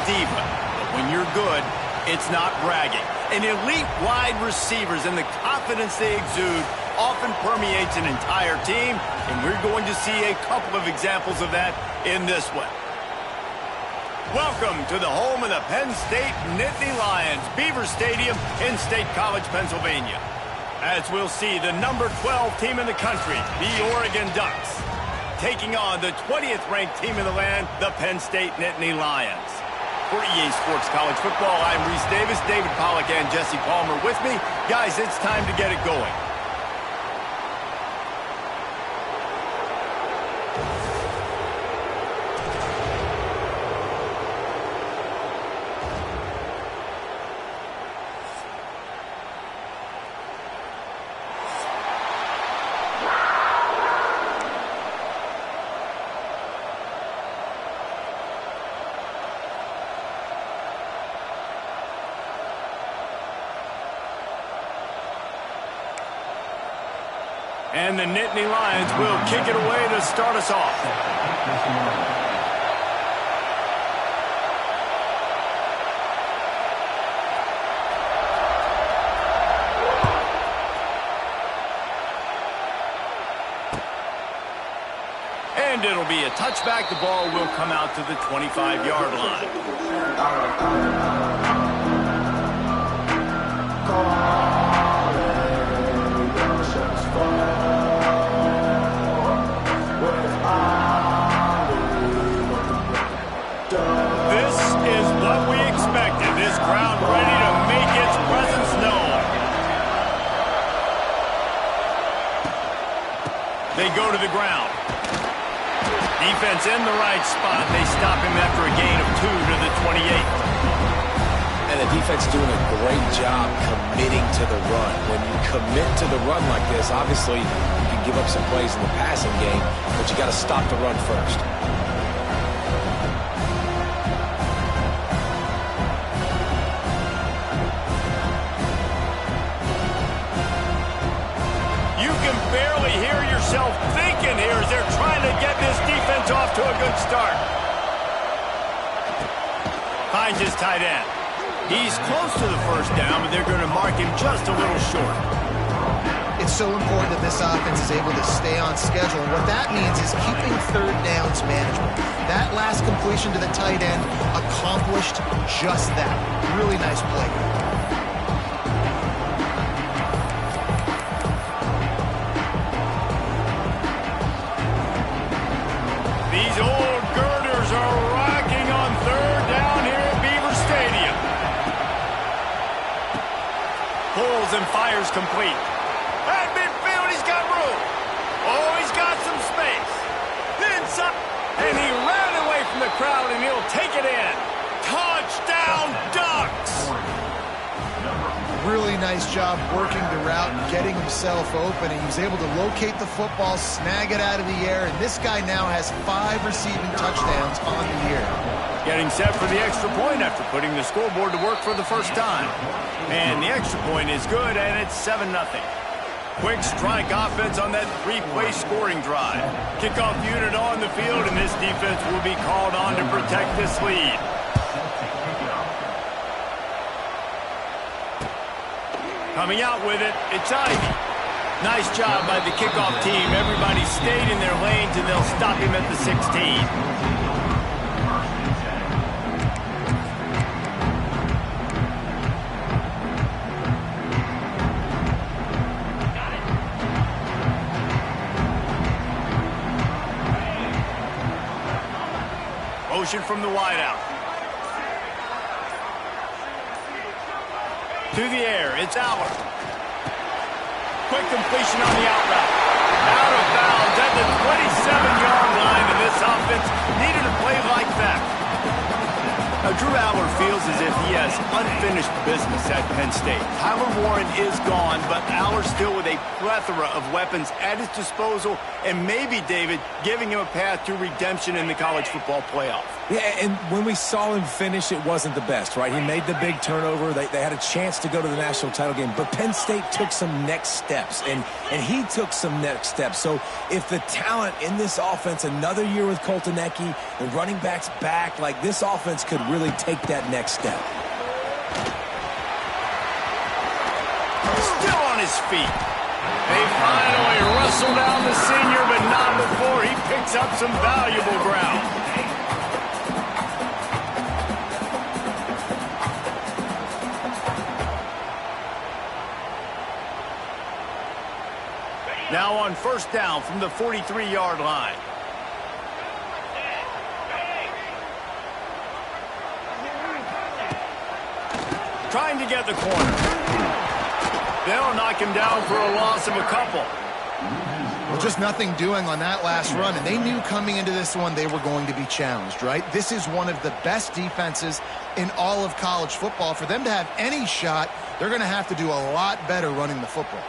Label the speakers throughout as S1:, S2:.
S1: diva, but when you're good, it's not bragging. And elite wide receivers and the confidence they exude often permeates an entire team, and we're going to see a couple of examples of that in this one. Welcome to the home of the Penn State Nittany Lions, Beaver Stadium in State College, Pennsylvania. As we'll see, the number 12 team in the country, the Oregon Ducks, taking on the 20th ranked team in the land, the Penn State Nittany Lions. For EA Sports College Football, I'm Reese Davis, David Pollack, and Jesse Palmer with me. Guys, it's time to get it going. And the Nittany Lions will kick it away to start us off. And it'll be a touchback. The ball will come out to the 25-yard line. Crowd ready to make its presence known. They go to the ground. Defense in the right spot. They stop him after a gain of 2 to the 28.
S2: And the defense doing a great job committing to the run. When you commit to the run like this, obviously you can give up some plays in the passing game, but you got to stop the run first.
S1: Thinking here as they're trying to get this defense off to a good start. Finds his tight end. He's close to the first down, but they're going to mark him just a little short.
S3: It's so important that this offense is able to stay on schedule. What that means is keeping third downs manageable. That last completion to the tight end accomplished just that. Really nice play.
S1: These old girders are rocking on third down here at Beaver Stadium. Pulls and fires complete. At midfield, he's got room. Oh, he's got some space. Inside. And he ran away from the crowd, and he'll take it in. Touchdown, Ducks!
S3: Really nice job working the route and getting himself open. And he was able to locate the football, snag it out of the air, and this guy now has 5 receiving touchdowns on the year.
S1: Getting set for the extra point after putting the scoreboard to work for the first time. And the extra point is good, and it's 7-0. Quick strike offense on that 3-play scoring drive. Kickoff unit on the field, and this defense will be called on to protect this lead. Coming out with it, it's Ivy. Nice job by the kickoff team. Everybody stayed in their lanes, and they'll stop him at the 16. Motion from the wideout. To the air, it's Aller. Quick completion on the out route. Out of bounds at the 27-yard line, and this offense needed a play like that. Now, Drew Aller feels as if he has unfinished business at Penn State. Tyler Warren is gone, but Aller still with a plethora of weapons at his disposal, and maybe, David, giving him a path to redemption in the college football playoff.
S2: Yeah, and when we saw him finish, it wasn't the best, right? He made the big turnover. They had a chance to go to the national title game, but Penn State took some next steps, and he took some next steps. So if the talent in this offense, another year with Colton Ecke, the running backs back, like this offense could really really take that next step.
S1: Still on his feet. They finally wrestle down the senior, but not before he picks up some valuable ground. Now on first down from the 43-yard line. Trying to get the corner. They'll knock him down for a loss of a couple.
S3: Well, just nothing doing on that last run, and they knew coming into this one they were going to be challenged, right? This is one of the best defenses in all of college football. For them to have any shot, they're going to have to do a lot better running the football.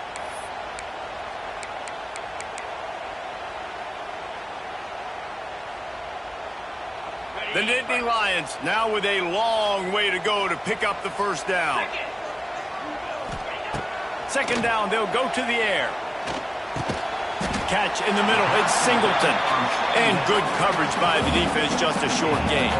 S1: The Nittany Lions now with a long way to go to pick up the first down. Second down, they'll go to the air. Catch in the middle, it's Singleton. And good coverage by the defense, just a short gain.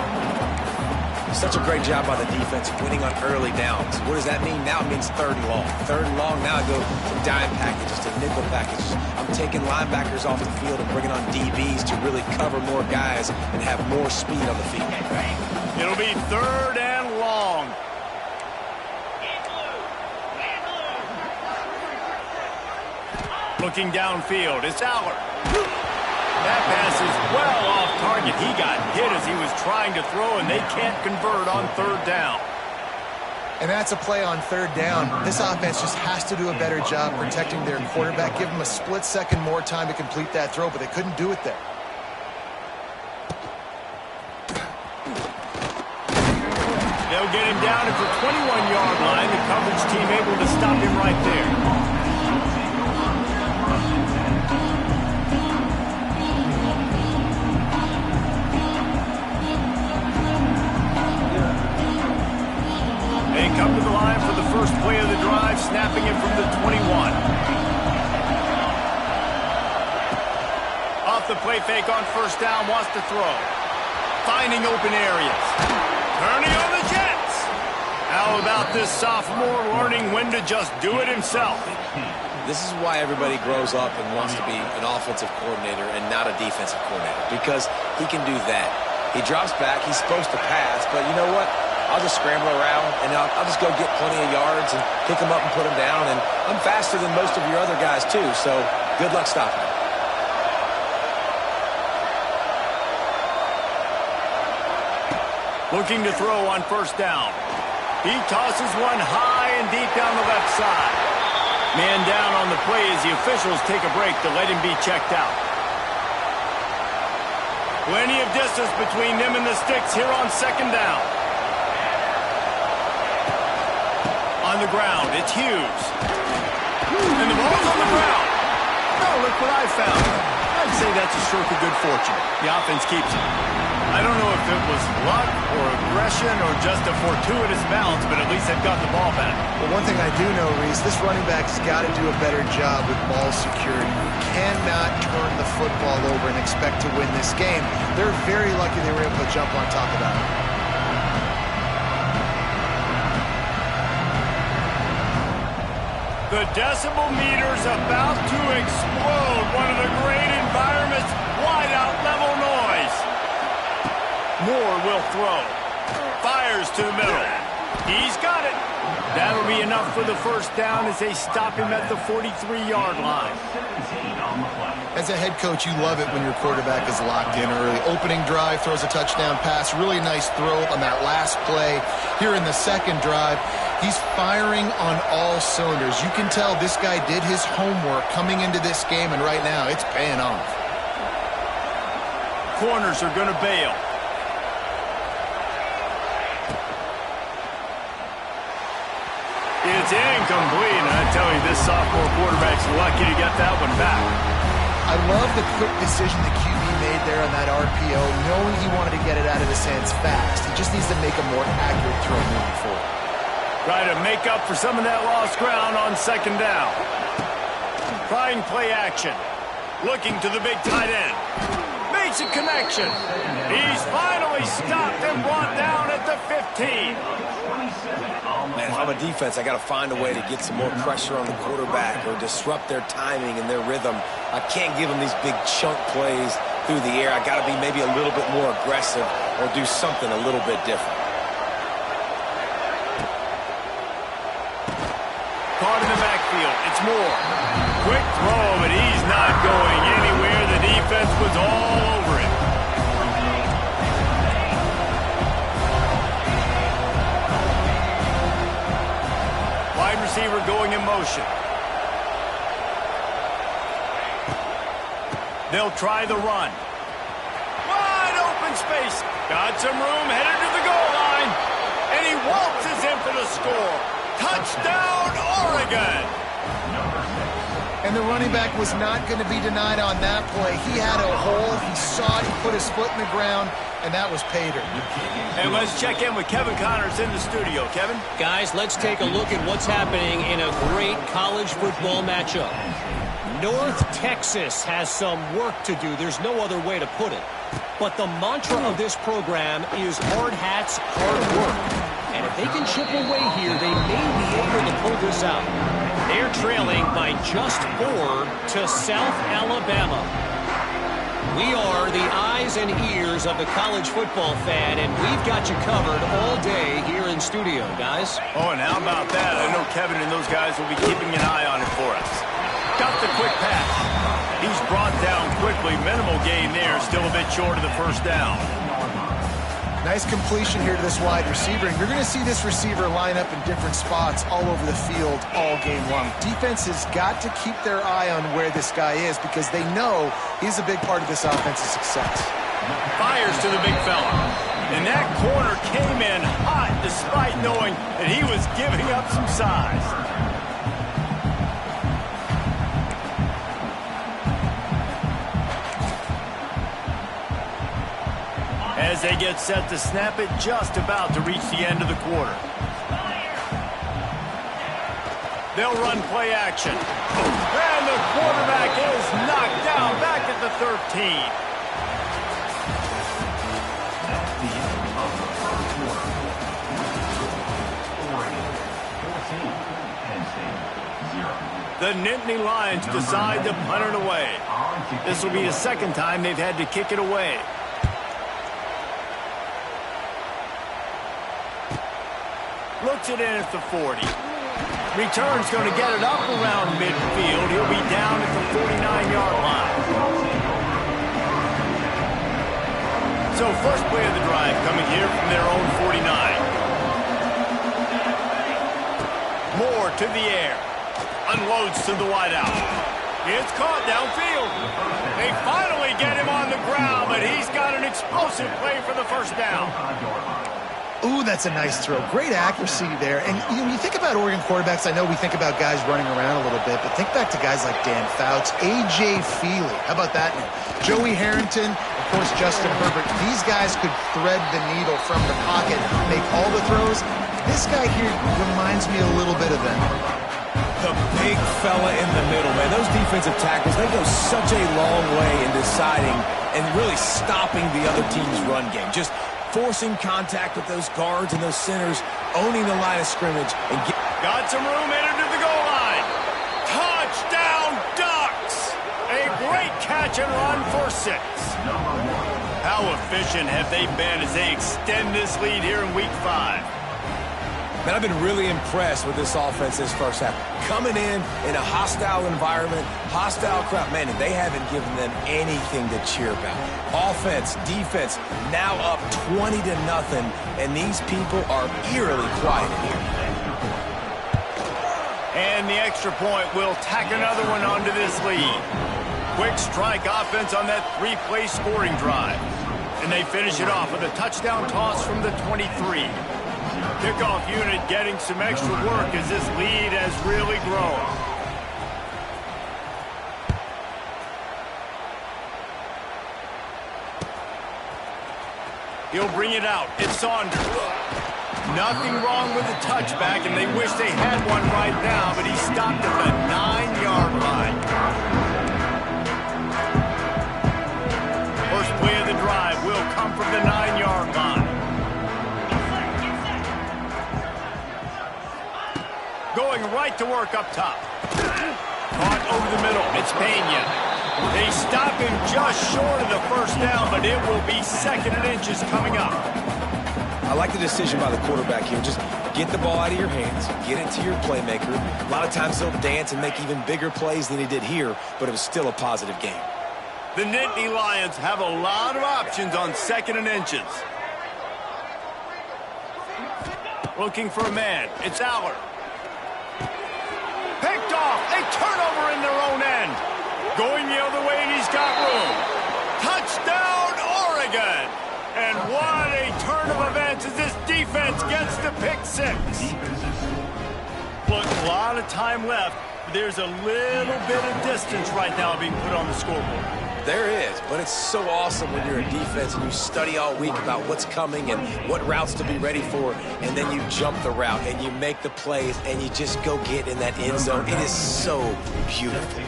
S2: Such a great job by the defense winning on early downs. What does that mean? Now it means third and long. Third and long, now I go from dime packages to nickel packages. I'm taking linebackers off the field and bringing on DBs to really cover more guys and have more speed on the field.
S1: It'll be third and long. Looking downfield, it's Aller. That pass is well off target. He got hit as he was trying to throw, and they can't convert on third down.
S3: And that's a play on third down. This offense just has to do a better job protecting their quarterback. Give them a split second more time to complete that throw, but they couldn't do it there.
S1: They'll get him down at the 21-yard line. The coverage team able to stop him right there. They come to the line for the first play of the drive, snapping it from the 21. Off the play fake on first down, wants to throw. Finding open areas. Turning on the Jets. How about this sophomore learning when to just do it himself?
S2: This is why everybody grows up and wants to be an offensive coordinator and not a defensive coordinator, because he can do that. He drops back, he's supposed to pass, but you know what? I'll just scramble around, and I'll just go get plenty of yards and pick them up and put them down. And I'm faster than most of your other guys, too, so good luck stopping them.
S1: Looking to throw on first down. He tosses one high and deep down the left side. Man down on the play as the officials take a break to let him be checked out. Plenty of distance between them and the sticks here on second down. On the ground, it's Hughes. And the ball's on the ground. Oh, look what I found. I'd say that's a stroke of good fortune. The offense keeps it. I don't know if it was luck or aggression or just a fortuitous bounce, but at least they've got the ball back.
S3: Well, one thing I do know, Reese, this running back's got to do a better job with ball security. You cannot turn the football over and expect to win this game. They're very lucky they were able to jump on top of that.
S1: The decibel meter's about to explode. One of the great environments, wide out level noise. Moore will throw. Fires to the middle. He's got it. That'll be enough for the first down as they stop him at the 43-yard line.
S3: As a head coach, you love it when your quarterback is locked in early. Opening drive, throws a touchdown pass. Really nice throw on that last play. Here in the second drive, he's firing on all cylinders. You can tell this guy did his homework coming into this game, and right now it's paying off.
S1: Corners are going to bail. It's incomplete, and I tell you, this sophomore quarterback's lucky to get that one back.
S3: I love the quick decision the QB made there on that RPO, knowing he wanted to get it out of his hands fast. He just needs to make a more accurate throw moving forward.
S1: Try to make up for some of that lost ground on second down. Trying play action. Looking to the big tight end. Makes a connection. He's finally stopped and brought down at the
S2: Man, if I'm a defense, I got to find a way to get some more pressure on the quarterback or disrupt their timing and their rhythm. I can't give them these big chunk plays through the air. I got to be maybe a little bit more aggressive or do something a little bit different.
S1: Caught in the backfield. It's Moore. Quick throw, but he's not going anywhere. The defense was all over it. Wide receiver going in motion. They'll try the run. Wide open space. Got some room, headed to the goal line. And he waltzes in for the score. Touchdown, Oregon!
S3: And the running back was not going to be denied on that play. He had a hole, he saw it, he put his foot in the ground, and that was pay dirt.
S1: And let's check in with Kevin Connors in the studio. Kevin?
S4: Guys, let's take a look at what's happening in a great college football matchup. North Texas has some work to do. There's no other way to put it. But the mantra of this program is hard hats, hard work. And if they can chip away here, they may be able to pull this out. They're trailing by just 4 to South Alabama. We are the eyes and ears of the college football fan, and we've got you covered all day here in studio, guys.
S1: Oh, and how about that? I know Kevin and those guys will be keeping an eye on it for us. Got the quick pass. He's brought down quickly. Minimal gain there. Still a bit short of the first down.
S3: Nice completion here to this wide receiver, and you're going to see this receiver line up in different spots all over the field all game long. Defense has got to keep their eye on where this guy is because they know he's a big part of this offense's success.
S1: Fires to the big fella. And that corner came in hot despite knowing that he was giving up some size. As they get set to snap it, just about to reach the end of the quarter. They'll run play action. And the quarterback is knocked down back at the 13. The Nittany Lions decide to punt it away. This will be the second time they've had to kick it away. Looks it in at the 40. Return's going to get it up around midfield. He'll be down at the 49-yard line. So first play of the drive coming here from their own 49. Moore to the air. Unloads to the wideout. It's caught downfield. They finally get him on the ground, but he's got an explosive play for the first down.
S3: Ooh, that's a nice throw. Great accuracy there. And you think about Oregon quarterbacks, I know we think about guys running around a little bit, but think back to guys like Dan Fouts, A.J. Feely. How about that name? Joey Harrington, of course, Justin Herbert. These guys could thread the needle from the pocket, make all the throws. This guy here reminds me a little bit of them.
S2: The big fella in the middle, man. Those defensive tackles, they go such a long way in deciding and really stopping the other team's run game. Just forcing contact with those guards and those centers, owning the line of scrimmage. And
S1: got some room, headed to the goal line. Touchdown, Ducks! A great catch and run for 6. How efficient have they been as they extend this lead here in Week 5?
S2: Man, I've been really impressed with this offense this first half. Coming in a hostile environment, hostile crowd, man, and they haven't given them anything to cheer about. Offense, defense, now up 20-0, and these people are eerily quiet in here.
S1: And the extra point will tack another one onto this lead. Quick strike offense on that 3-play scoring drive. And they finish it off with a touchdown toss from the 23. Kickoff unit getting some extra work as this lead has really grown. He'll bring it out. It's Saunders. Nothing wrong with the touchback, and they wish they had one right now, but he stopped at the 9-yard line. First play of the drive will come from the 9-yard line. going right to work up top. Caught over the middle. It's Pena. They stop him just short of the first down, but it will be 2nd and inches coming up.
S2: I like the decision by the quarterback here. Just get the ball out of your hands, get it to your playmaker. A lot of times he'll dance and make even bigger plays than he did here, but it was still a positive game.
S1: The Nittany Lions have a lot of options on 2nd and inches. Looking for a man. It's Aller. Picked off. A turnover in their own end. Going the other way, and he's got room. Touchdown, Oregon. And what a turn of events as this defense gets the pick 6. Look, a lot of time left. There's a little bit of distance right now being put on the scoreboard.
S2: There is, but it's so awesome when you're a defense and you study all week about what's coming and what routes to be ready for, and then you jump the route and you make the plays and you just go get in that end zone. It is so beautiful.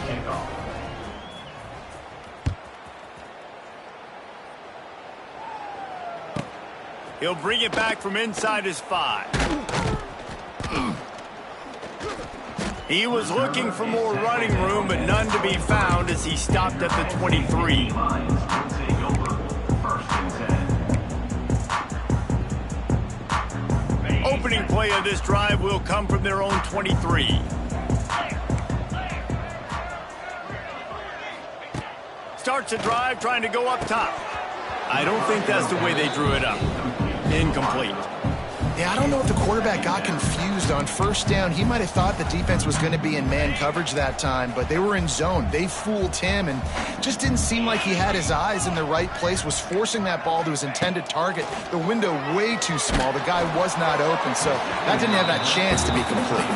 S1: He'll bring it back from inside his 5. He was looking for more running room, but none to be found as he stopped at the 23. Opening play of this drive will come from their own 23. Starts a drive trying to go up top. I don't think that's the way they drew it up. Incomplete.
S3: Yeah, I don't know if the quarterback got confused on 1st down. He might have thought the defense was going to be in man coverage that time, but they were in zone. They fooled him and just didn't seem like he had his eyes in the right place, was forcing that ball to his intended target. The window way too small. The guy was not open, so that didn't have that chance to be complete.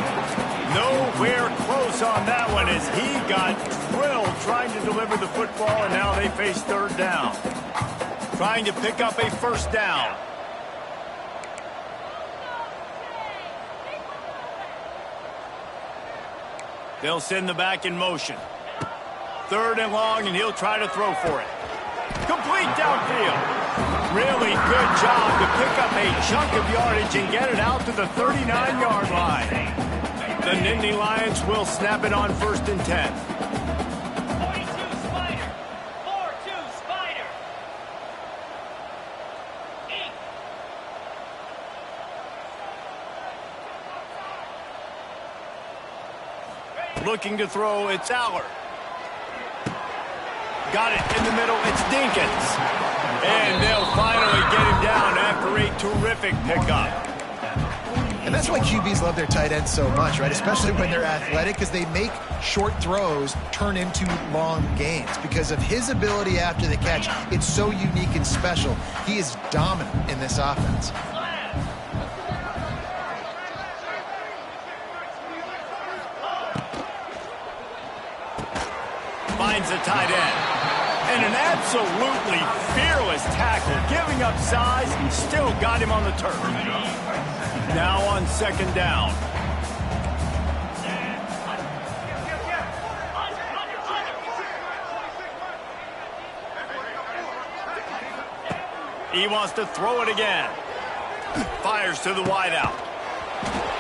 S1: Nowhere close on that one as he got drilled trying to deliver the football, and now they face 3rd down. Trying to pick up a 1st down. They'll send the back in motion. 3rd and long, and he'll try to throw for it. Complete downfield. Really good job to pick up a chunk of yardage and get it out to the 39-yard line. The Nittany Lions will snap it on 1st and 10.
S5: 42 Spider. 4-2 Spider.
S1: Looking to throw, it's Aller. Got it in the middle, it's Dinkins. And they'll finally get him down after a terrific pickup.
S3: And that's why QBs love their tight ends so much, right? Especially when they're athletic, because they make short throws turn into long gains. Because of his ability after the catch, it's so unique and special. He is dominant in this offense.
S1: Finds the tight end. And an absolutely fearless tackle, giving up size and still got him on the turf. Now on 2nd down. He wants to throw it again. Fires to the wideout.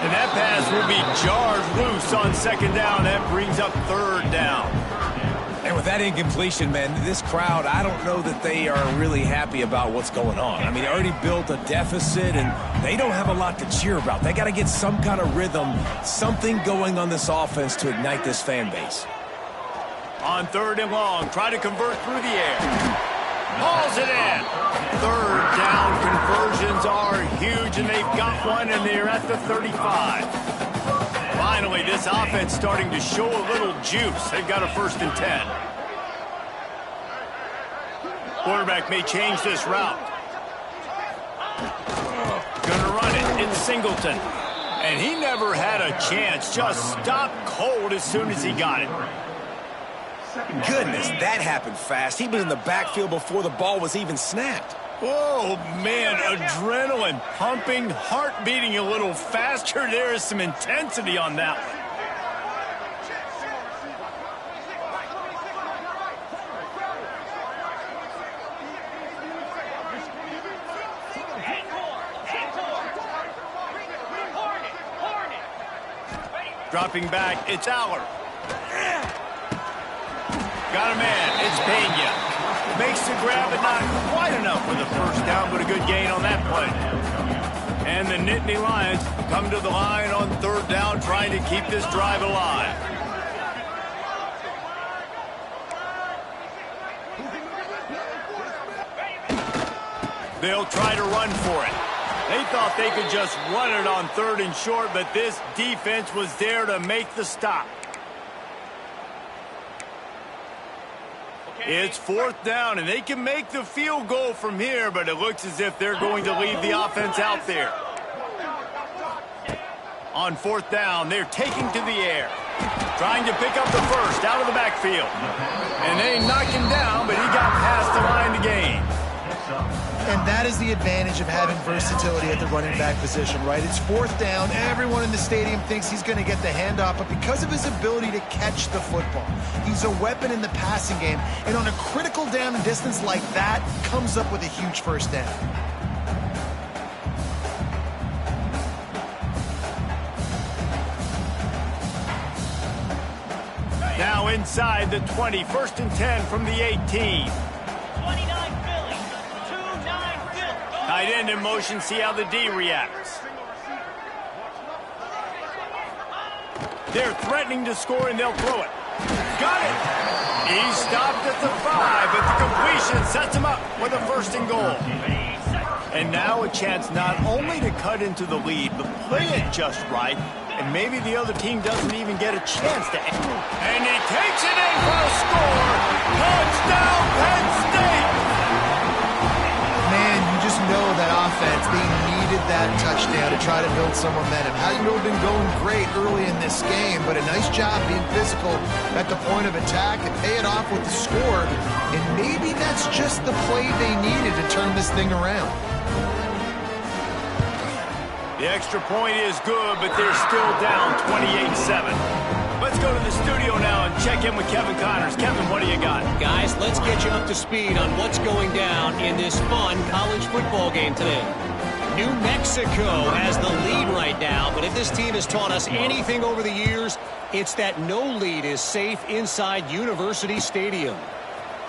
S1: And that pass will be jarred loose on 2nd down. That brings up 3rd down.
S2: And with that incompletion, man, this crowd, I don't know that they are really happy about what's going on. I mean, they already built a deficit, and they don't have a lot to cheer about. They got to get some kind of rhythm, something going on this offense to ignite this fan base.
S1: On 3rd and long, try to convert through the air. Hauls it in. 3rd down conversions are huge, and they've got one, and they're at the 35. Finally, this offense starting to show a little juice. They've got a 1st and 10. Quarterback may change this route. Gonna run it. It's Singleton. And he never had a chance. Just stopped cold as soon as he got it.
S2: Goodness, that happened fast. He was in the backfield before the ball was even snapped.
S1: Oh, man, adrenaline pumping, heart beating a little faster. There is some intensity on that one. Dropping back, it's Aller. Got a man, it's Pena. Makes the grab, but not quite enough for the first down, but a good gain on that play. And the Nittany Lions come to the line on third down, trying to keep this drive alive. They'll try to run for it. They thought they could just run it on third and short, but this defense was there to make the stop. It's fourth down, and they can make the field goal from here, but it looks as if they're going to leave the offense out there. On fourth down, they're taking to the air, trying to pick up the first out of the backfield. And they knocked him down, but he got past the line to gain.
S3: And that is the advantage of having versatility at the running back position, right? It's fourth down. Everyone in the stadium thinks he's going to get the handoff, but because of his ability to catch the football, he's a weapon in the passing game. And on a critical down and distance like that, comes up with a huge first down.
S1: Now inside the 20, first and 10 from the 18.
S5: 29 Philly, 2-9 Philly.
S1: Tight end in motion, see how the D reacts. They're threatening to score, and they'll throw it. Got it! He stopped at the 5, but the completion sets him up with a first and goal. And now a chance not only to cut into the lead, but play it just right, and maybe the other team doesn't even get a chance to end. And he takes it in for a score. Touchdown, Penn State!
S3: Man, you just know that offense, they needed that touchdown to try to build some momentum. Hasn't really been going great early in this game, but a nice job being physical at the point of attack and pay it off with the score. And maybe that's just the play they needed to turn this thing around.
S1: The extra point is good, but they're still down 28-7. Let's go to the studio now and check in with Kevin Connors. Kevin, what do you got?
S4: Guys, let's get you up to speed on what's going down in this fun college football game today. New Mexico has the lead right now, but if this team has taught us anything over the years, it's that no lead is safe inside University Stadium.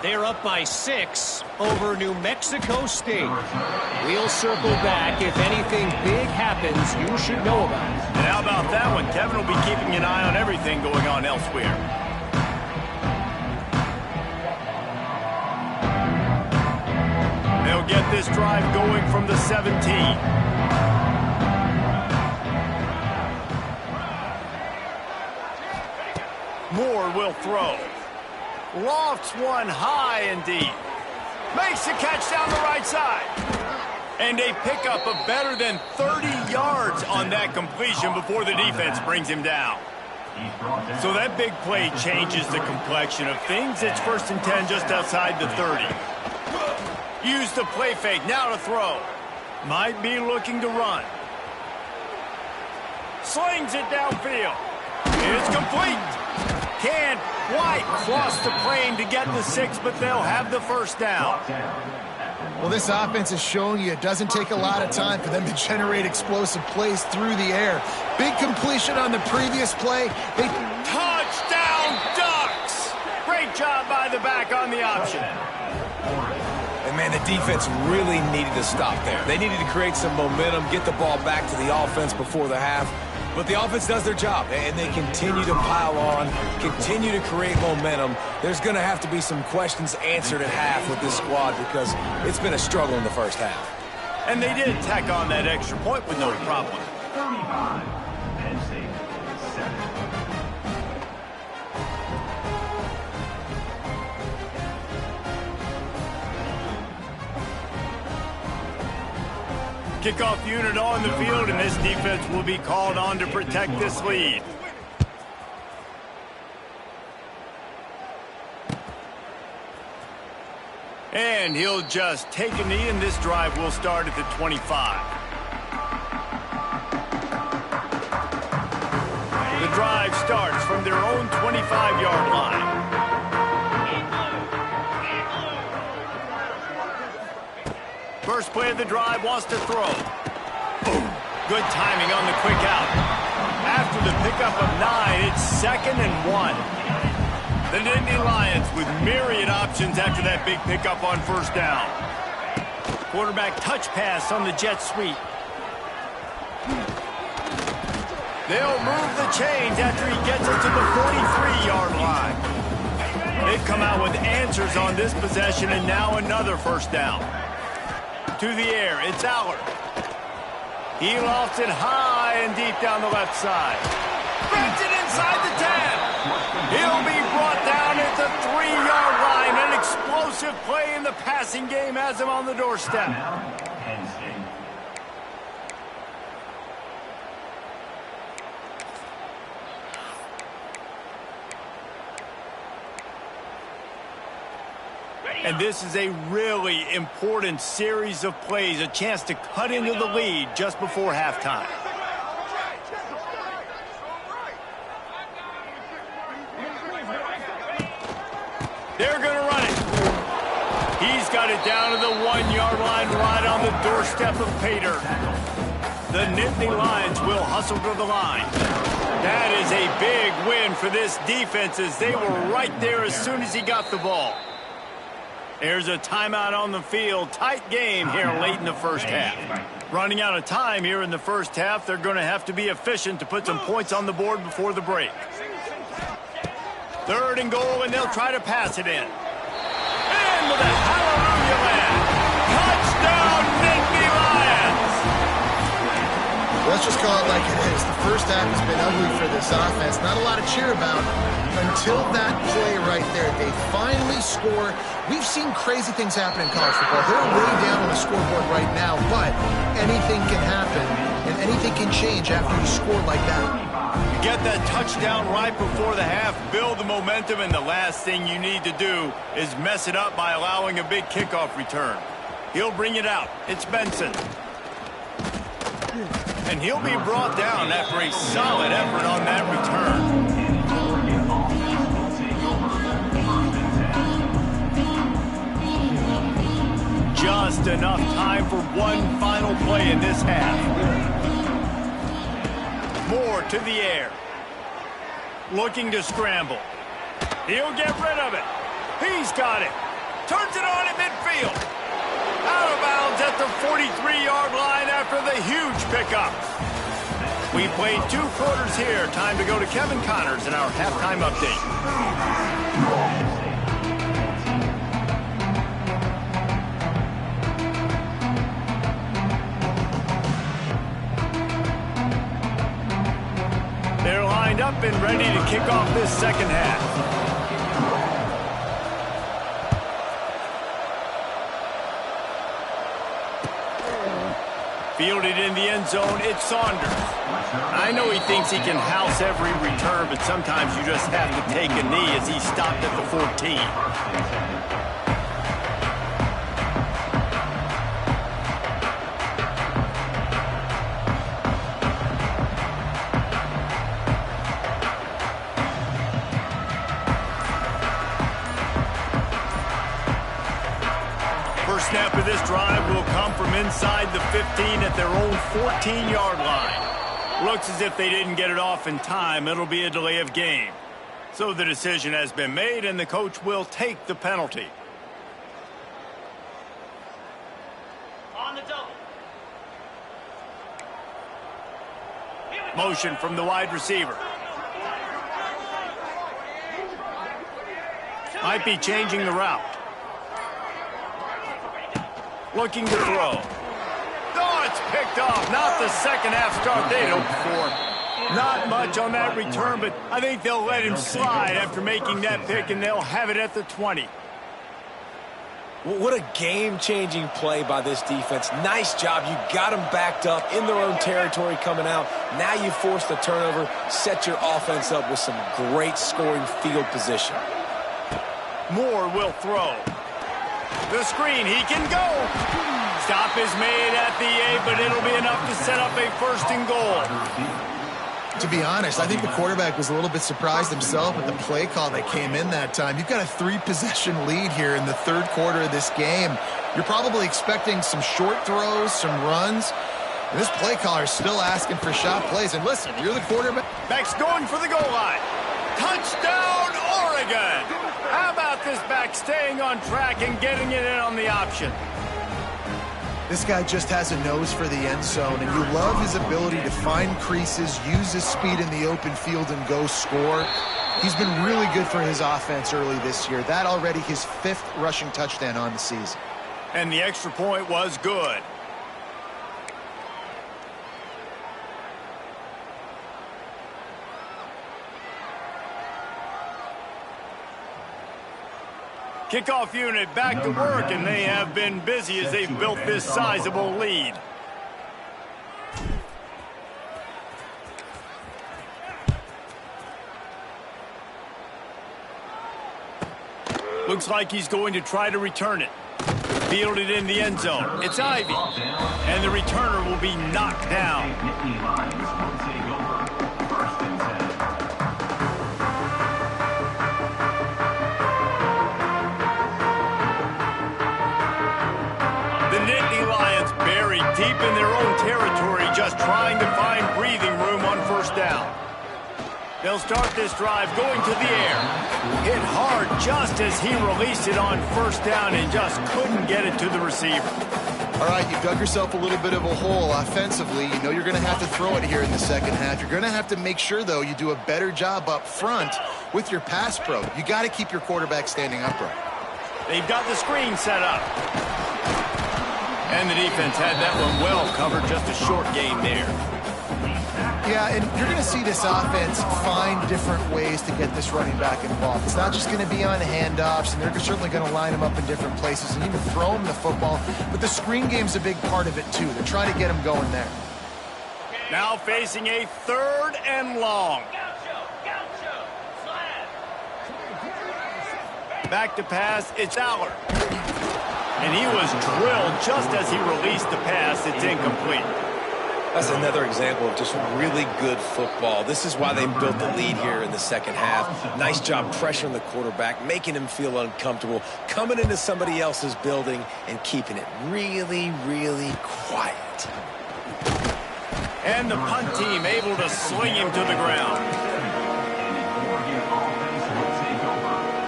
S4: They're up by 6 over New Mexico State. We'll circle back if anything big happens you should know about.
S1: And how about that one? Kevin will be keeping an eye on everything going on elsewhere. They'll get this drive going from the 17. Moore will throw. Lofts one high and deep. Makes the catch down the right side. And a pickup of better than 30 yards on that completion before the defense brings him down. So that big play changes the complexion of things. It's first and 10 just outside the 30. Use the play fake, now to throw. Might be looking to run. Slings it downfield. It's complete. Can't quite cross the plane to get the 6, but they'll have the first down.
S3: Well, this offense is showing you it doesn't take a lot of time for them to generate explosive plays through the air. Big completion on the previous play.
S1: Touchdown, Ducks! Great job by the back on the option.
S2: And, man, the defense really needed to stop there. They needed to create some momentum, get the ball back to the offense before the half. But the offense does their job, and they continue to pile on, continue to create momentum. There's going to have to be some questions answered at half with this squad because it's been a struggle in the first half.
S1: And they did tack on that extra point with no problem.
S6: 35, Penn State, 7.
S1: Kickoff unit on the field, and this defense will be called on to protect this lead. And he'll just take a knee, and this drive will start at the 25. The drive starts from their own 25-yard line. First play of the drive, wants to throw. Boom. Good timing on the quick out. After the pickup of 9, it's 2nd and 1. The Nittany Lions with myriad options after that big pickup on first down. Quarterback touch pass on the jet sweep. They'll move the chains after he gets it to the 43-yard line. They've come out with answers on this possession, and now another first down. To the air, it's Allard. He lofts it high and deep down the left side. Threads it inside the 10. He'll be brought down at the 3-yard line. An explosive play in the passing game has him on the doorstep.
S6: Penn State.
S1: And this is a really important series of plays, a chance to cut into the lead just before halftime. They're going to run it. He's got it down to the 1-yard line right on the doorstep of Pater. The Nittany Lions will hustle to the line. That is a big win for this defense as they were right there as soon as he got the ball. There's a timeout on the field. Tight game here late in the first half. Running out of time here in the first half, they're going to have to be efficient to put some points on the board before the break. 3rd and goal, and they'll try to pass it in. And with a hallelujah land. Touchdown, Nittany Lions!
S3: Let's just call it like it is. The first half has been ugly for this offense. Not a lot to cheer about until that play right there. They finally score. We've seen crazy things happen in college football. They're way down on the scoreboard right now, but anything can happen, and anything can change after you score like that.
S1: You get that touchdown right before the half, build the momentum, and the last thing you need to do is mess it up by allowing a big kickoff return. He'll bring it out. It's Benson. And he'll be brought down after a solid effort on that return. Just enough time for one final play in this half. Moore to the air. Looking to scramble. He'll get rid of it. He's got it. Turns it on at midfield. Out of bounds at the 43-yard line after the huge pickup. We played 2 quarters here. Time to go to Kevin Connors in our halftime update. They're lined up and ready to kick off this second half. Fielded in the end zone, it's Saunders. I know he thinks he can house every return, but sometimes you just have to take a knee as he stopped at the 14. Snap of this drive will come from inside the 15 at their own 14-yard line. Looks as if they didn't get it off in time. It'll be a delay of game. So the decision has been made, and the coach will take the penalty.
S5: On the double.
S1: Motion from the wide receiver. Might be changing the route. Looking to throw. Oh, it's picked off. Not the second half start they'd hoped for. Not much on that return, but I think they'll let him slide after making that pick, and they'll have it at the 20.
S2: What a game-changing play by this defense. Nice job. You got them backed up in their own territory coming out. Now you force the turnover, set your offense up with some great scoring field position.
S1: Moore will throw. The screen, he can go. Stop is made at the 8, but it'll be enough to set up a 1st and goal.
S3: To be honest, I think the quarterback was a little bit surprised himself with the play call that came in that time. You've got a 3-possession lead here in the 3rd quarter of this game. You're probably expecting some short throws, some runs. And this play caller is still asking for shot plays. And listen, you're the quarterback.
S1: Back's going for the goal line. Touchdown, Oregon! How about this back staying on track and getting it in on the option?
S3: This guy just has a nose for the end zone, and you love his ability to find creases, use his speed in the open field, and go score. He's been really good for his offense early this year. That already his 5th rushing touchdown on the season.
S1: And the extra point was good. Kickoff unit back to work, and they have been busy as they've built this sizable lead. Looks like he's going to try to return it. Fielded in the end zone. It's Ivy. And the returner will be knocked down. The Nittany Lions buried deep in their own territory, just trying to find breathing room on first down. They'll start this drive going to the air. Hit hard just as he released it on first down and just couldn't get it to the receiver.
S3: All right, you've dug yourself a little bit of a hole offensively. You know you're going to have to throw it here in the second half. You're going to have to make sure, though, you do a better job up front with your pass pro. You got to keep your quarterback standing upright.
S1: They've got the screen set up. And the defense had that one well covered, just a short gain there.
S3: Yeah, and you're going to see this offense find different ways to get this running back involved. It's not just going to be on handoffs, and they're certainly going to line him up in different places and even throw him the football. But the screen game's a big part of it, too. They're trying to get him going there.
S1: Now facing a 3rd and long. Back to pass, it's Aller. And he was drilled just as he released the pass. It's incomplete.
S2: That's another example of just really good football. This is why they built the lead here in the second half. Nice job pressuring the quarterback, making him feel uncomfortable, coming into somebody else's building and keeping it really, really quiet.
S1: And the punt team able to sling him to the ground.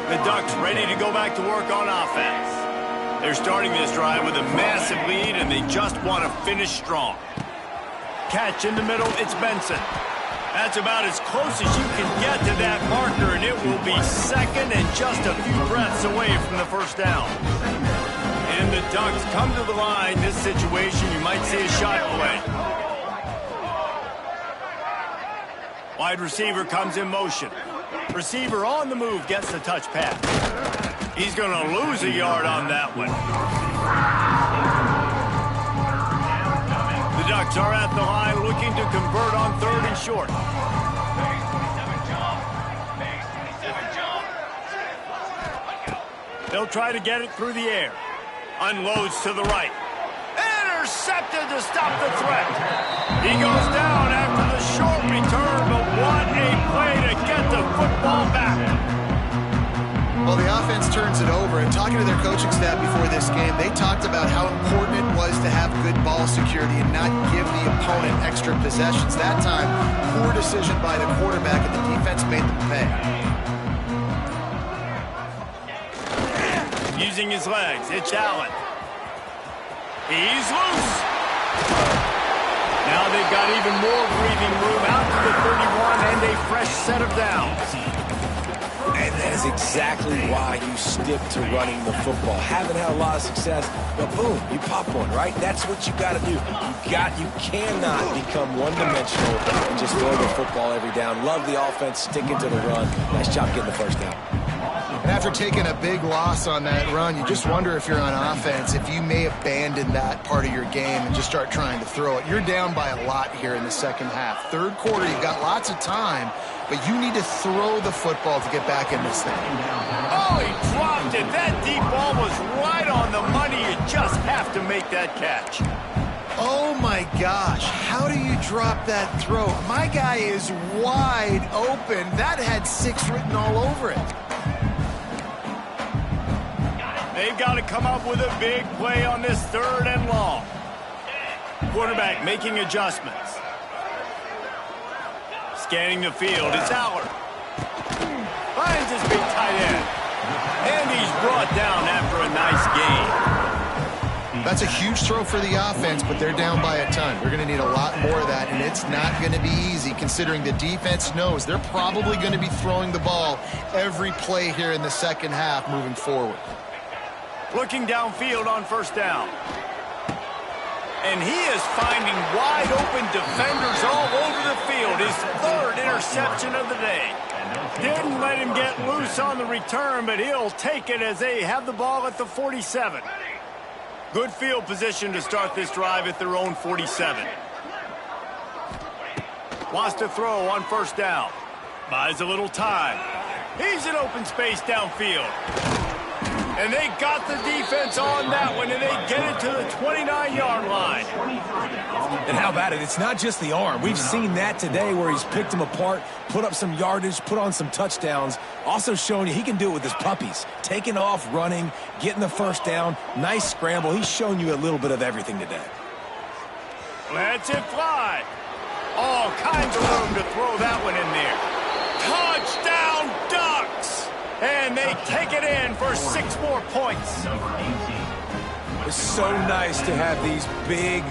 S1: The Ducks ready to go back to work on offense. They're starting this drive with a massive lead, and they just want to finish strong. Catch in the middle, it's Benson. That's about as close as you can get to that marker, and it will be second and just a few breaths away from the first down. And the Ducks come to the line. This situation, you might see a shot play. Wide receiver comes in motion. Receiver on the move gets the touch pass. He's going to lose a yard on that one. The Ducks are at the line looking to convert on 3rd and short. They'll try to get it through the air. Unloads to the right. Intercepted to stop the threat. He goes down after the short return, but what a play to get the football back.
S3: Well, the offense turns it over, and talking to their coaching staff before this game, they talked about how important it was to have good ball security and not give the opponent extra possessions. That time, poor decision by the quarterback, and the defense made them pay.
S1: Using his legs, it's Allen. He's loose. Now they've got even more breathing room out to the 31 and a fresh set of downs.
S2: And that is exactly why you stick to running the football. Haven't had a lot of success, but boom, you pop one, right? That's what you got to do. You cannot become one-dimensional and just throw the football every down. Love the offense, sticking to the run. Nice job getting the first down.
S3: And after taking a big loss on that run, you just wonder if you're on offense, if you may abandon that part of your game and just start trying to throw it. You're down by a lot here in the second half. 3rd quarter, you've got lots of time, but you need to throw the football to get back in this thing.
S1: Oh, he dropped it. That deep ball was right on the money. You just have to make that catch.
S3: Oh, my gosh. How do you drop that throw? My guy is wide open. That had 6 written all over it.
S1: They've got to come up with a big play on this 3rd and long. Quarterback making adjustments. Scanning the field, it's Aller. Finds his big tight end. And he's brought down after a nice gain.
S3: That's a huge throw for the offense, but they're down by a ton. They're going to need a lot more of that, and it's not going to be easy considering the defense knows they're probably going to be throwing the ball every play here in the second half moving forward.
S1: Looking downfield on first down. And he is finding wide open defenders all over the field. His third interception of the day. Didn't let him get loose on the return, but he'll take it as they have the ball at the 47. Good field position to start this drive at their own 47. Wants to throw on first down. Buys a little time. He's in open space downfield. And they got the defense on that one, and they get it to the 29-yard line.
S2: And how about it? It's not just the arm. We've seen that today where he's picked them apart, put up some yardage, put on some touchdowns. Also showing you he can do it with his puppies. Taking off, running, getting the first down. Nice scramble. He's shown you a little bit of everything today.
S1: Lets it fly. All kinds of room to throw that one in there. Touchdown, Ducks! And they take it in for 6 more points.
S2: It's so nice to have these big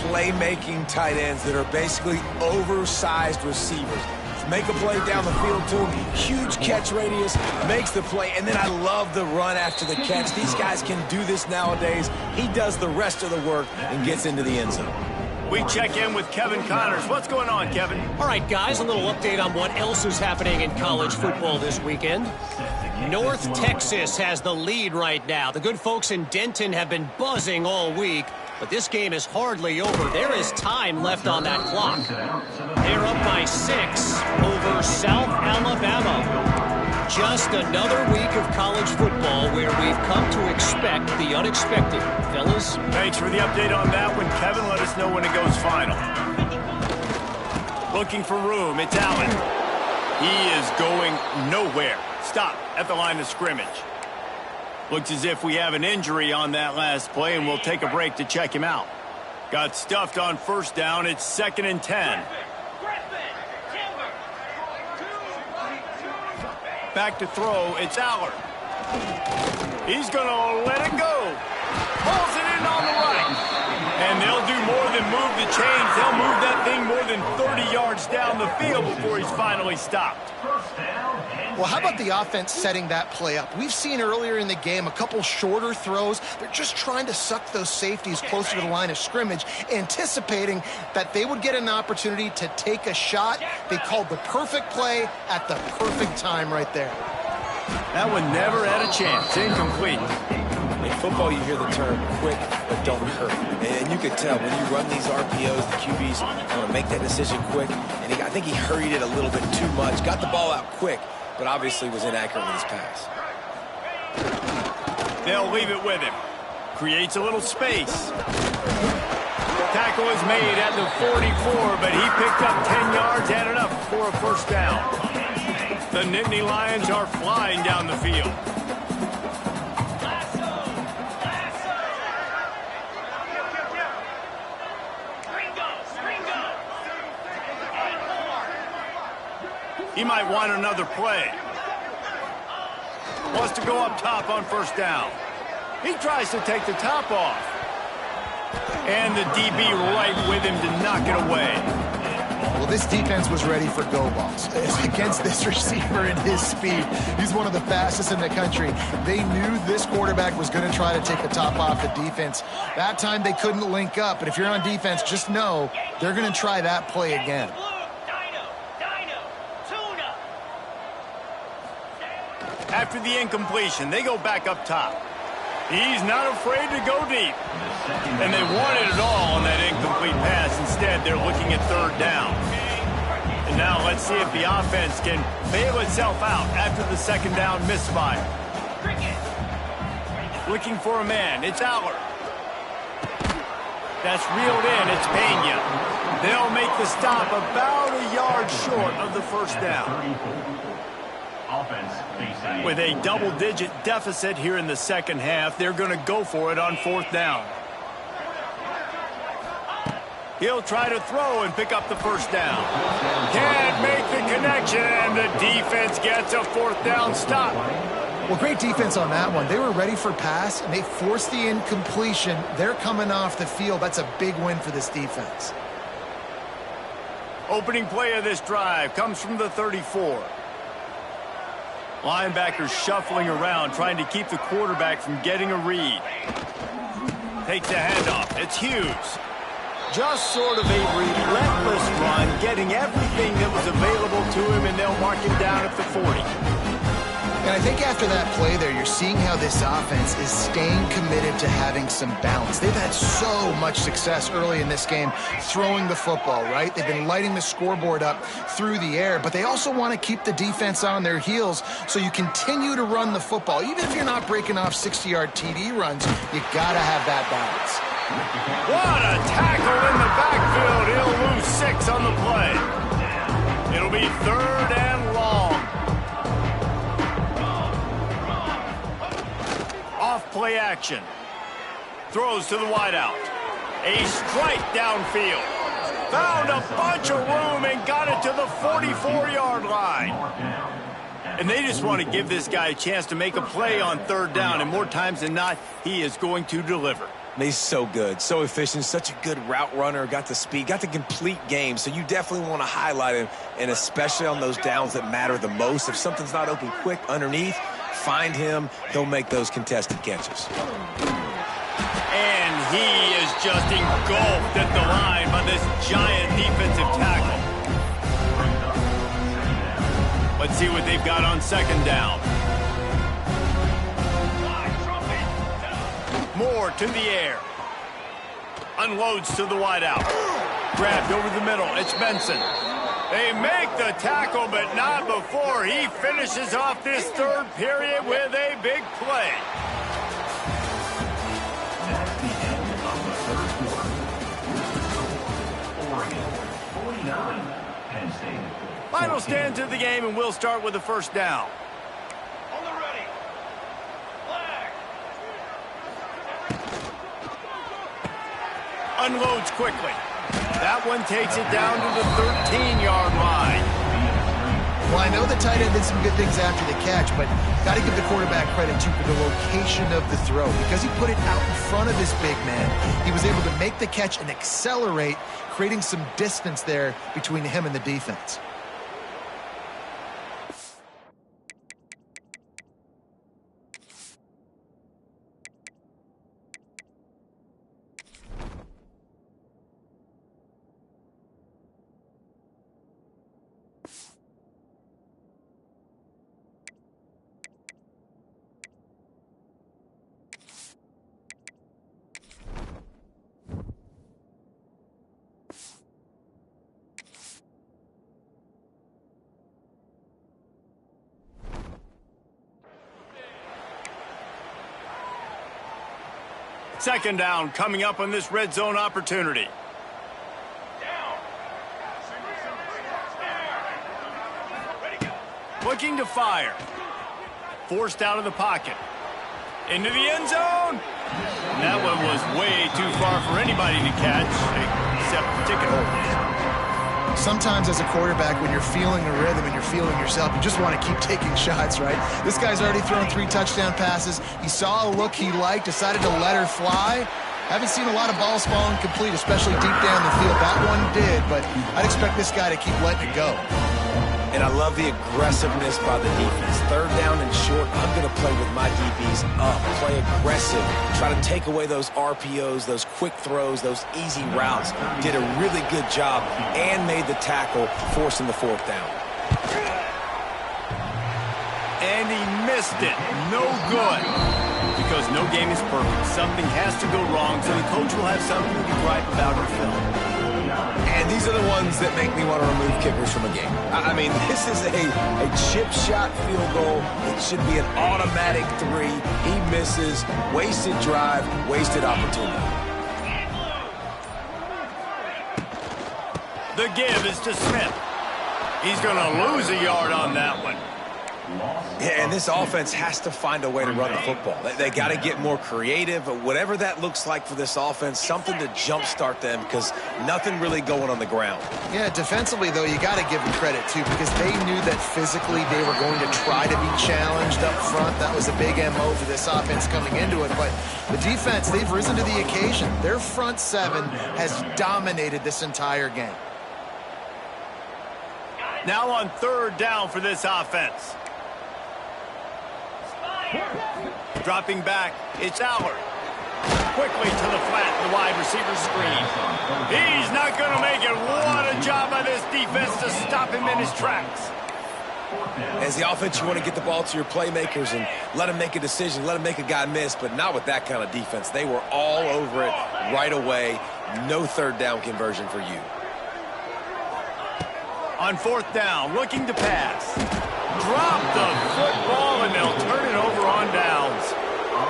S2: playmaking tight ends that are basically oversized receivers. Make a play down the field to him. Huge catch radius, makes the play, and then I love the run after the catch. These guys can do this nowadays. He does the rest of the work and gets into the end zone.
S1: We check in with Kevin Connors. What's going on, Kevin?
S4: All right, guys, a little update on what else is happening in college football this weekend. North Texas has the lead right now. The good folks in Denton have been buzzing all week, but this game is hardly over. There is time left on that clock. They're up by 6 over South Alabama. Just another week of college football where we've come to expect the unexpected. Fellas?
S1: Thanks for the update on that one, Kevin. Let us know when it goes final. Looking for room. It's Allen. He is going nowhere. Stop at the line of scrimmage. Looks as if we have an injury on that last play, and we'll take a break to check him out. Got stuffed on first down. It's 2nd and 10. Back to throw. It's Aller. He's going to let it go. Pulls it in on the right. And they'll do more than move the chains. They'll move that thing more than 30 yards down the field before he's finally stopped.
S3: Well, how about the offense setting that play up? We've seen earlier in the game a couple shorter throws. They're just trying to suck those safeties closer to the line of scrimmage, anticipating that they would get an opportunity to take a shot. They called the perfect play at the perfect time right there.
S1: That one never had a chance. Incomplete.
S2: In football, you hear the term quick but don't hurt. And you could tell when you run these RPOs, the QBs want to make that decision quick. And I think he hurried it a little bit too much. Got the ball out quick, but obviously was inaccurate with his pass.
S1: They'll leave it with him. Creates a little space. Tackle is made at the 44, but he picked up 10 yards and enough for a first down. The Nittany Lions are flying down the field. He might want another play. Wants to go up top on first down. He tries to take the top off. And the DB right with him to knock it away.
S3: Well, this defense was ready for go balls. Against this receiver and his speed, he's one of the fastest in the country. They knew this quarterback was going to try to take the top off the defense. That time they couldn't link up, but if you're on defense, just know they're going to try that play again.
S1: After the incompletion, they go back up top. He's not afraid to go deep. And they wanted it all on that incomplete pass. Instead, they're looking at third down. And now let's see if the offense can bail itself out after the second down misfire. Looking for a man. It's Aller. That's reeled in. It's Pena. They'll make the stop about a yard short of the first down. With a double-digit deficit here in the second half, they're going to go for it on fourth down. He'll try to throw and pick up the first down. Can't make the connection, and the defense gets a fourth down stop.
S3: Well, great defense on that one. They were ready for pass, and they forced the incompletion. They're coming off the field. That's a big win for this defense.
S1: Opening play of this drive comes from the 34. Linebackers shuffling around, trying to keep the quarterback from getting a read. Takes the handoff. It's Hughes. Just sort of a relentless run, getting everything that was available to him, and they'll mark him down at the 40.
S3: And I think after that play there, you're seeing how this offense is staying committed to having some balance. They've had so much success early in this game throwing the football, right? They've been lighting the scoreboard up through the air, but they also want to keep the defense on their heels so you continue to run the football. Even if you're not breaking off 60-yard TD runs, you got to have that balance.
S1: What a tackle in the backfield. He'll lose 6 on the play. It'll be 3rd and long. Off play action. Throws to the wideout. A strike downfield. Found a bunch of room and got it to the 44-yard line. And they just want to give this guy a chance to make a play on 3rd down, and more times than not, he is going to deliver.
S2: He's so good, so efficient, such a good route runner, got the speed, got the complete game. So you definitely want to highlight him, and especially on those downs that matter the most. If something's not open quick underneath, find him. He'll make those contested catches.
S1: And he is just engulfed at the line by this giant defensive tackle. Let's see what they've got on 2nd down. Moore to the air. Unloads to the wideout. Grabbed over the middle. It's Benson. They make the tackle, but not before he finishes off this 3rd period with a big play.
S6: That's the end of the first quarter. Oregon, 49, Penn State.
S1: Final stands of the game, and we'll start with the 1st down.
S5: On the ready. Flag.
S1: Unloads quickly. That one takes it down to the 13-yard line.
S3: Well, I know the tight end did some good things after the catch, but got to give the quarterback credit, too, for the location of the throw. Because he put it out in front of his big man, he was able to make the catch and accelerate, creating some distance there between him and the defense.
S1: Second down coming up on this red zone opportunity. Looking to fire. Forced out of the pocket. Into the end zone. That one was way too far for anybody to catch, except ticket holders.
S3: Sometimes as a quarterback, when you're feeling a rhythm and you're feeling yourself, you just want to keep taking shots, right? This guy's already thrown 3 touchdown passes. He saw a look he liked, decided to let her fly. Haven't seen a lot of balls falling complete, especially deep down the field. That one did, but I'd expect this guy to keep letting it go.
S2: And I love the aggressiveness by the defense. 3rd down and short, I'm going to play with my DBs up, play aggressive, try to take away those RPOs, those quick throws, those easy routes. Did a really good job and made the tackle, forcing the 4th down.
S1: And he missed it. No good. Because no game is perfect. Something has to go wrong, so the coach will have something to gripe about in film.
S2: And these are the ones that make me want to remove kickers from a game. I mean, this is a chip shot field goal. It should be an automatic 3. He misses. Wasted drive, wasted opportunity.
S1: The give is to Smith. He's going to lose a yard on that one.
S2: Yeah, and this offense has to find a way to run the football. They got to get more creative, whatever that looks like for this offense, something to jumpstart them because nothing really going on the ground.
S3: Yeah, defensively, though, you got to give them credit, too, because they knew that physically they were going to try to be challenged up front. That was a big MO for this offense coming into it. But the defense, they've risen to the occasion. Their front seven has dominated this entire game.
S1: Now on third down for this offense. Dropping back, it's Allard. Quickly to the flat, the wide receiver screen. He's not going to make it. What a job by this defense to stop him in his tracks.
S2: As the offense, you want to get the ball to your playmakers and let them make a decision, let them make a guy miss, but not with that kind of defense. They were all over it right away. No third down conversion for you.
S1: On fourth down, looking to pass. Drop the football, and they'll turn it over on downs.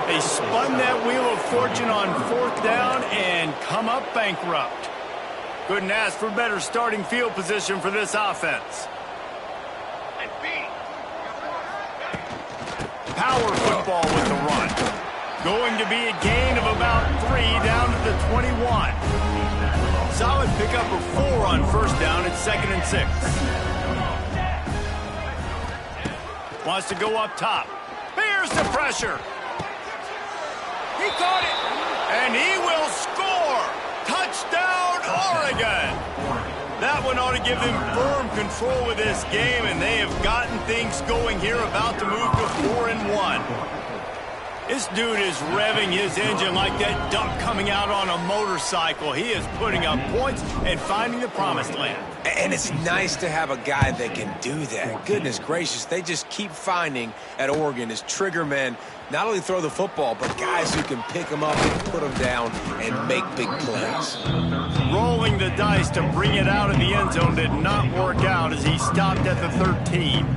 S1: They spun that wheel of fortune on fourth down and come up bankrupt. Couldn't ask for better starting field position for this offense. Power football with the run. Going to be a gain of about 3 down to the 21. Solid pickup of 4 on first down at 2nd and 6. Wants to go up top. Here's the pressure. He caught it. And he will score. Touchdown, Oregon. That one ought to give them firm control of this game, and they have gotten things going here, about to move to 4-1. This dude is revving his engine like that duck coming out on a motorcycle. He is putting up points and finding the promised land.
S2: And it's nice to have a guy that can do that. Goodness gracious, they just keep finding at Oregon as trigger men, not only throw the football, but guys who can pick them up and put them down and make big plays.
S1: Rolling the dice to bring it out of the end zone did not work out as he stopped at the 13.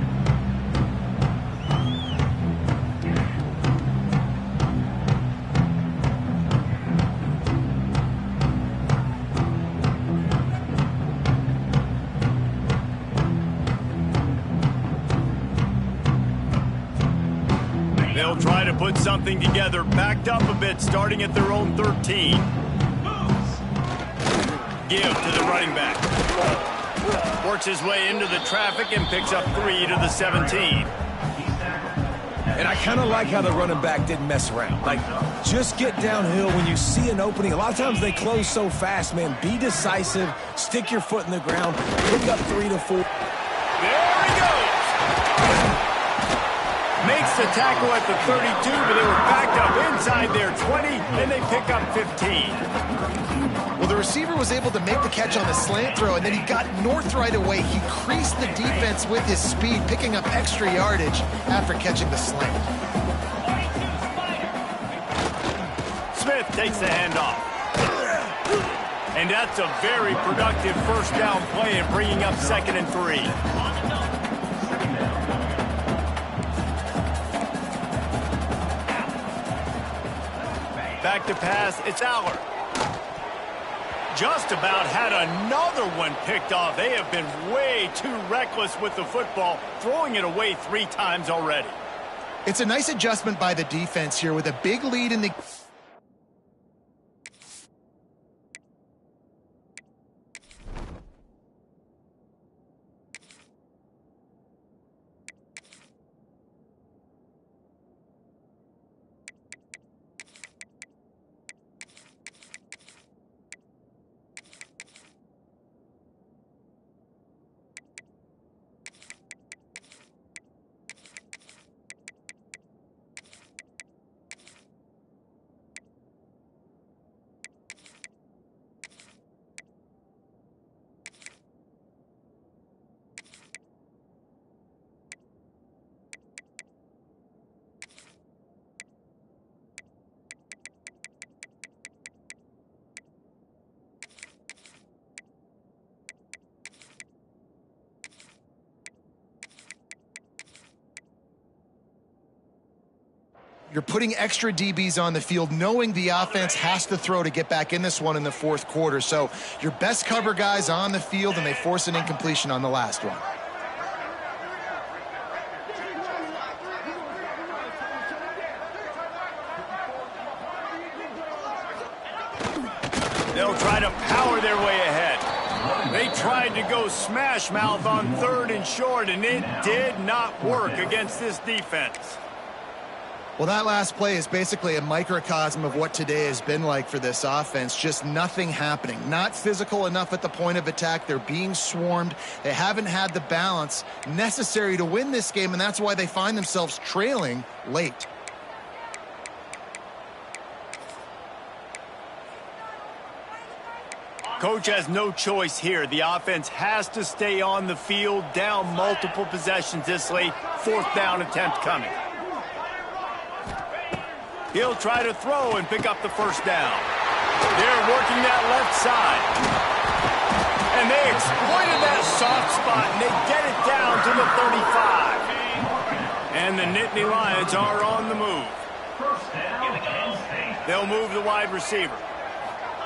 S1: They'll try to put something together, backed up a bit, starting at their own 13. Give to the running back. Works his way into the traffic and picks up 3 to the 17.
S2: And I kind of like how the running back didn't mess around. Like, just get downhill when you see an opening. A lot of times they close so fast, man. Be decisive. Stick your foot in the ground. Pick up 3 to 4.
S1: There he goes. Makes the tackle at the 32, but they were backed up inside their 20, and they pick up 15.
S3: Well, the receiver was able to make the catch on the slant throw, and then he got north right away. He creased the defense with his speed, picking up extra yardage after catching the slant.
S1: Smith takes the handoff. And that's a very productive first down play and bringing up 2nd and 3. Back to pass, it's Allard. Just about had another one picked off. They have been way too reckless with the football, throwing it away 3 times already.
S3: It's a nice adjustment by the defense here with a big lead in the... You're putting extra DBs on the field, knowing the offense has to throw to get back in this one in the fourth quarter. So your best cover guys on the field, and they force an incompletion on the last one.
S1: tried to go smash mouth on 3rd and short, and it did not work against this defense.
S3: Well, that last play is basically a microcosm of what today has been like for this offense. Just nothing happening. Not physical enough at the point of attack. They're being swarmed. They haven't had the balance necessary to win this game, and that's why they find themselves trailing late.
S1: Coach has no choice here. The offense has to stay on the field, down multiple possessions this late. 4th down attempt coming. He'll try to throw and pick up the 1st down. They're working that left side. And they exploited that soft spot, and they get it down to the 35. And the Nittany Lions are on the move. They'll move the wide receiver.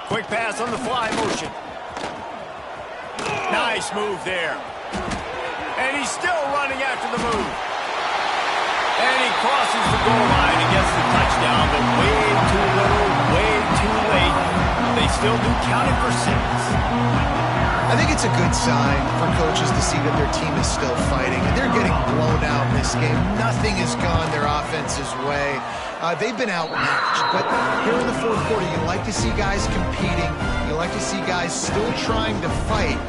S1: Quick pass on the fly motion. Nice move there. And he's still running after the move. And he crosses the goal line and gets the touchdown, but way too little, way too late. They still do count it for 6.
S3: I think it's a good sign for coaches to see that their team is still fighting, and they're getting blown out in this game. Nothing has gone their offense's way. They've been outmatched, but here in the 4th quarter, you like to see guys competing. You like to see guys still trying to fight.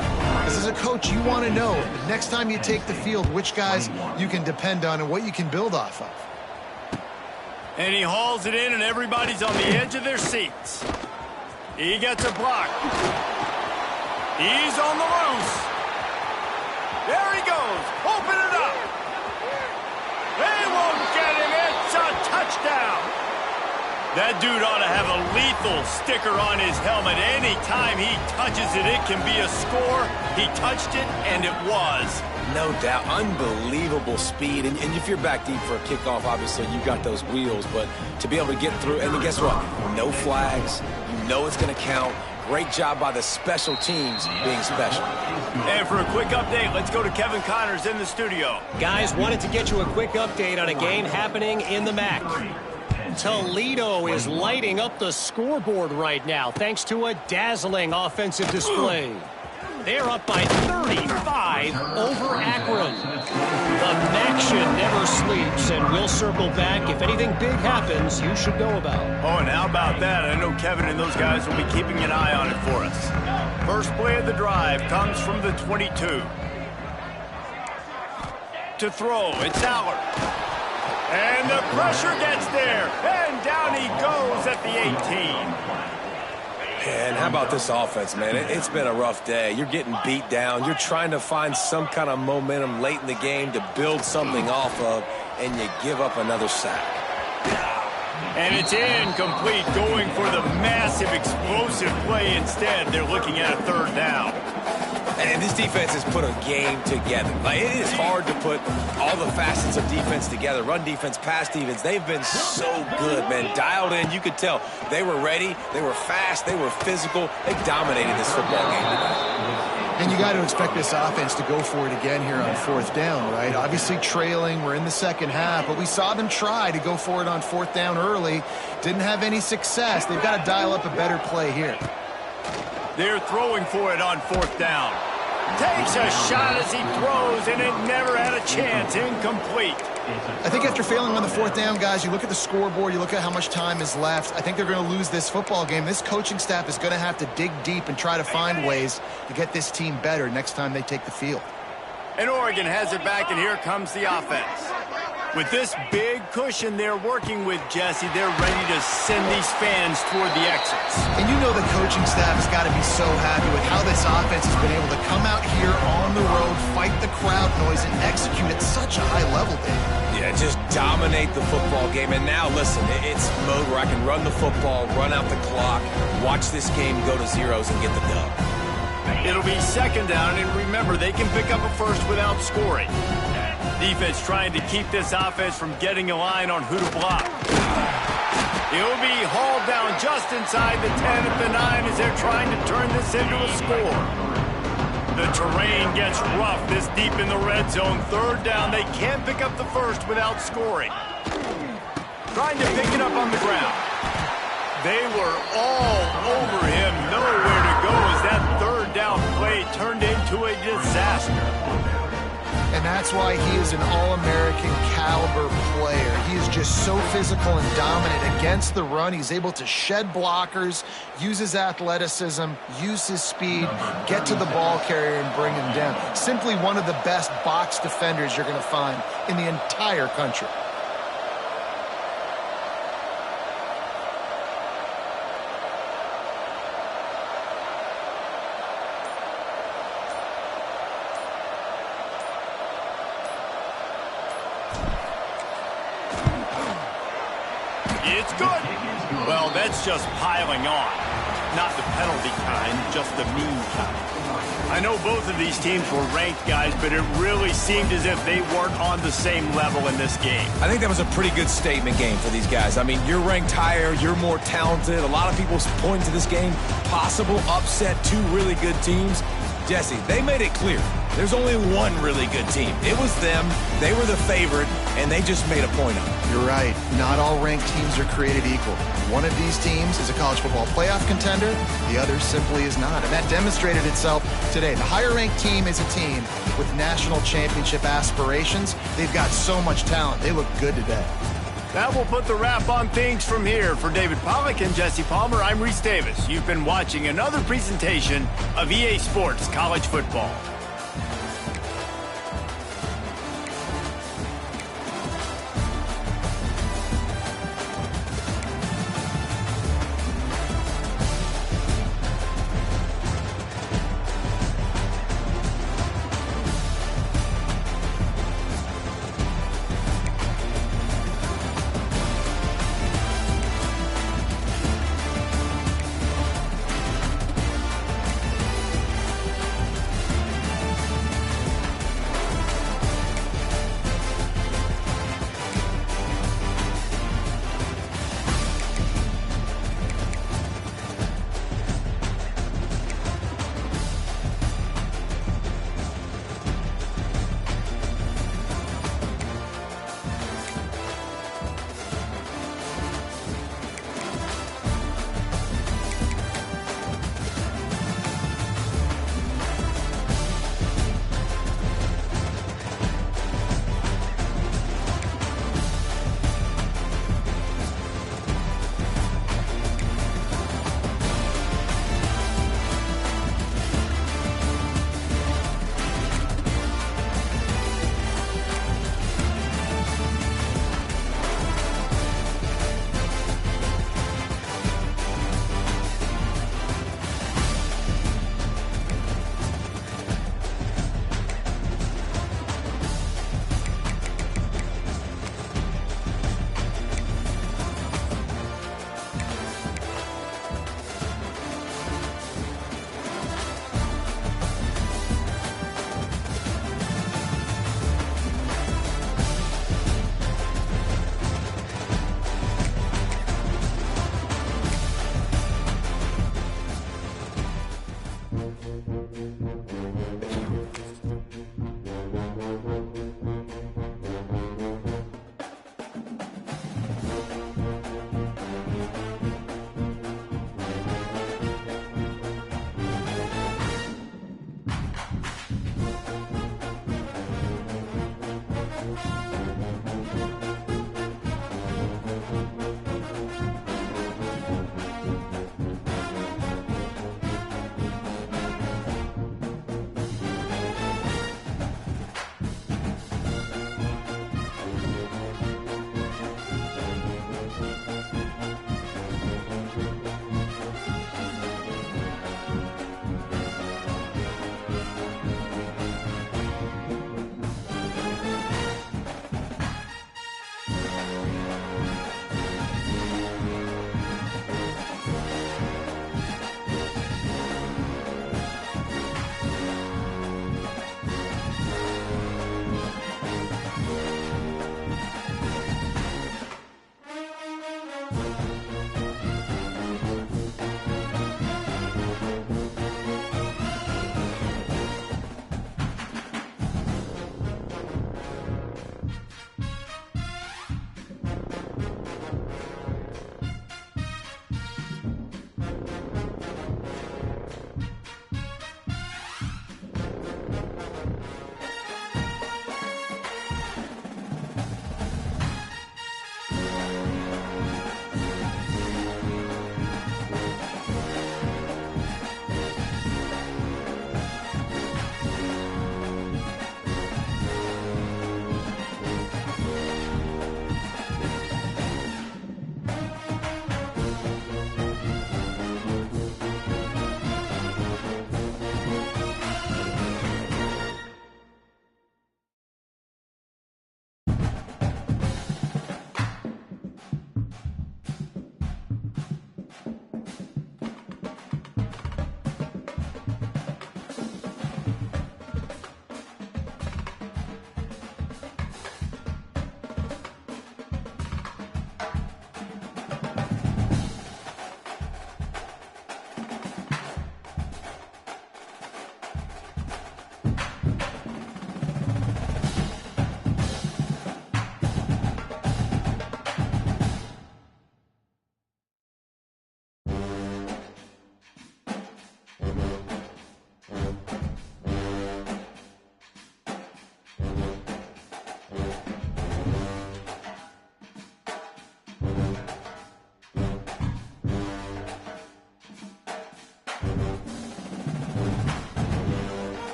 S3: Because as a coach, you want to know, next time you take the field, which guys you can depend on and what you can build off of.
S1: And he hauls it in, and everybody's on the edge of their seats. He gets a block. He's on the loose. There he goes. Open it up. They won't get him. It's a touchdown. That dude ought to have a lethal sticker on his helmet. Anytime he touches it, it can be a score. He touched it, and it was.
S2: No doubt. Unbelievable speed. And if you're back deep for a kickoff, obviously you got those wheels. But to be able to get through, and then guess what? No flags. You know it's going to count. Great job by the special teams being special.
S1: And for a quick update, let's go to Kevin Connors in the studio.
S4: Guys, wanted to get you a quick update on a game happening in the MAC. Toledo is lighting up the scoreboard right now thanks to a dazzling offensive display. They're up by 35 over Akron. The MACtion never sleeps, and we'll circle back. If anything big happens, you should know about.
S1: Oh, and how about that? I know Kevin and those guys will be keeping an eye on it for us. First play of the drive comes from the 22. To throw, it's Allard. And the pressure gets there, and down he goes at the 18.
S2: And how about this offense, man? It's been a rough day. You're getting beat down. You're trying to find some kind of momentum late in the game to build something off of, and you give up another sack.
S1: And it's incomplete, going for the massive explosive play instead. They're looking at a 3rd down.
S2: And this defense has put a game together. Like, it is hard to put all the facets of defense together. Run defense, pass defense. They've been so good, man. Dialed in. You could tell they were ready. They were fast. They were physical. They dominated this football game tonight.
S3: And you got to expect this offense to go for it again here on 4th down, right? Obviously trailing. We're in the 2nd half, but we saw them try to go for it on 4th down early. Didn't have any success. They've got to dial up a better play here.
S1: They're throwing for it on 4th down. Takes a shot as he throws, and it never had a chance. Incomplete.
S3: I think after failing on the 4th down, guys, you look at the scoreboard, you look at how much time is left. I think they're going to lose this football game. This coaching staff is going to have to dig deep and try to find ways to get this team better next time they take the field.
S1: And Oregon has it back, and here comes the offense. With this big cushion they're working with, Jesse, they're ready to send these fans toward the exits.
S3: And you know the coaching staff has got to be so happy with how this offense has been able to come out here on the road, fight the crowd noise, and execute at such a high level, Dave.
S2: Yeah, just dominate the football game. And now, listen, it's mode where I can run the football, run out the clock, watch this game go to zeros and get the dub.
S1: It'll be 2nd down, and remember, they can pick up a first without scoring. Defense trying to keep this offense from getting a line on who to block. He'll be hauled down just inside the 10 at the 9 as they're trying to turn this into a score. The terrain gets rough this deep in the red zone. 3rd down, they can't pick up the first without scoring. Trying to pick it up on the ground. They were all over him. Nowhere to go as that 3rd third down play turned into a disaster.
S3: And that's why he is an All-American caliber player. He is just so physical and dominant against the run. He's able to shed blockers, use his athleticism, use his speed, get to the ball carrier and bring him down. Simply one of the best box defenders you're going to find in the entire country.
S1: It's good. Well, that's just piling on. Not the penalty kind, just the mean kind. I know both of these teams were ranked, guys, but it really seemed as if they weren't on the same level in this game.
S2: I think that was a pretty good statement game for these guys. I mean, you're ranked higher, you're more talented. A lot of people point to this game, possible upset, two really good teams. Jesse, they made it clear. There's only one really good team. It was them. They were the favorite, and they just made a point of it.
S3: You're right. Not all ranked teams are created equal. One of these teams is a college football playoff contender. The other simply is not. And that demonstrated itself today. The higher-ranked team is a team with national championship aspirations. They've got so much talent. They look good today.
S1: That will put the wrap on things from here. For David Pollack and Jesse Palmer, I'm Reese Davis. You've been watching another presentation of EA Sports College Football.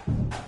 S3: it.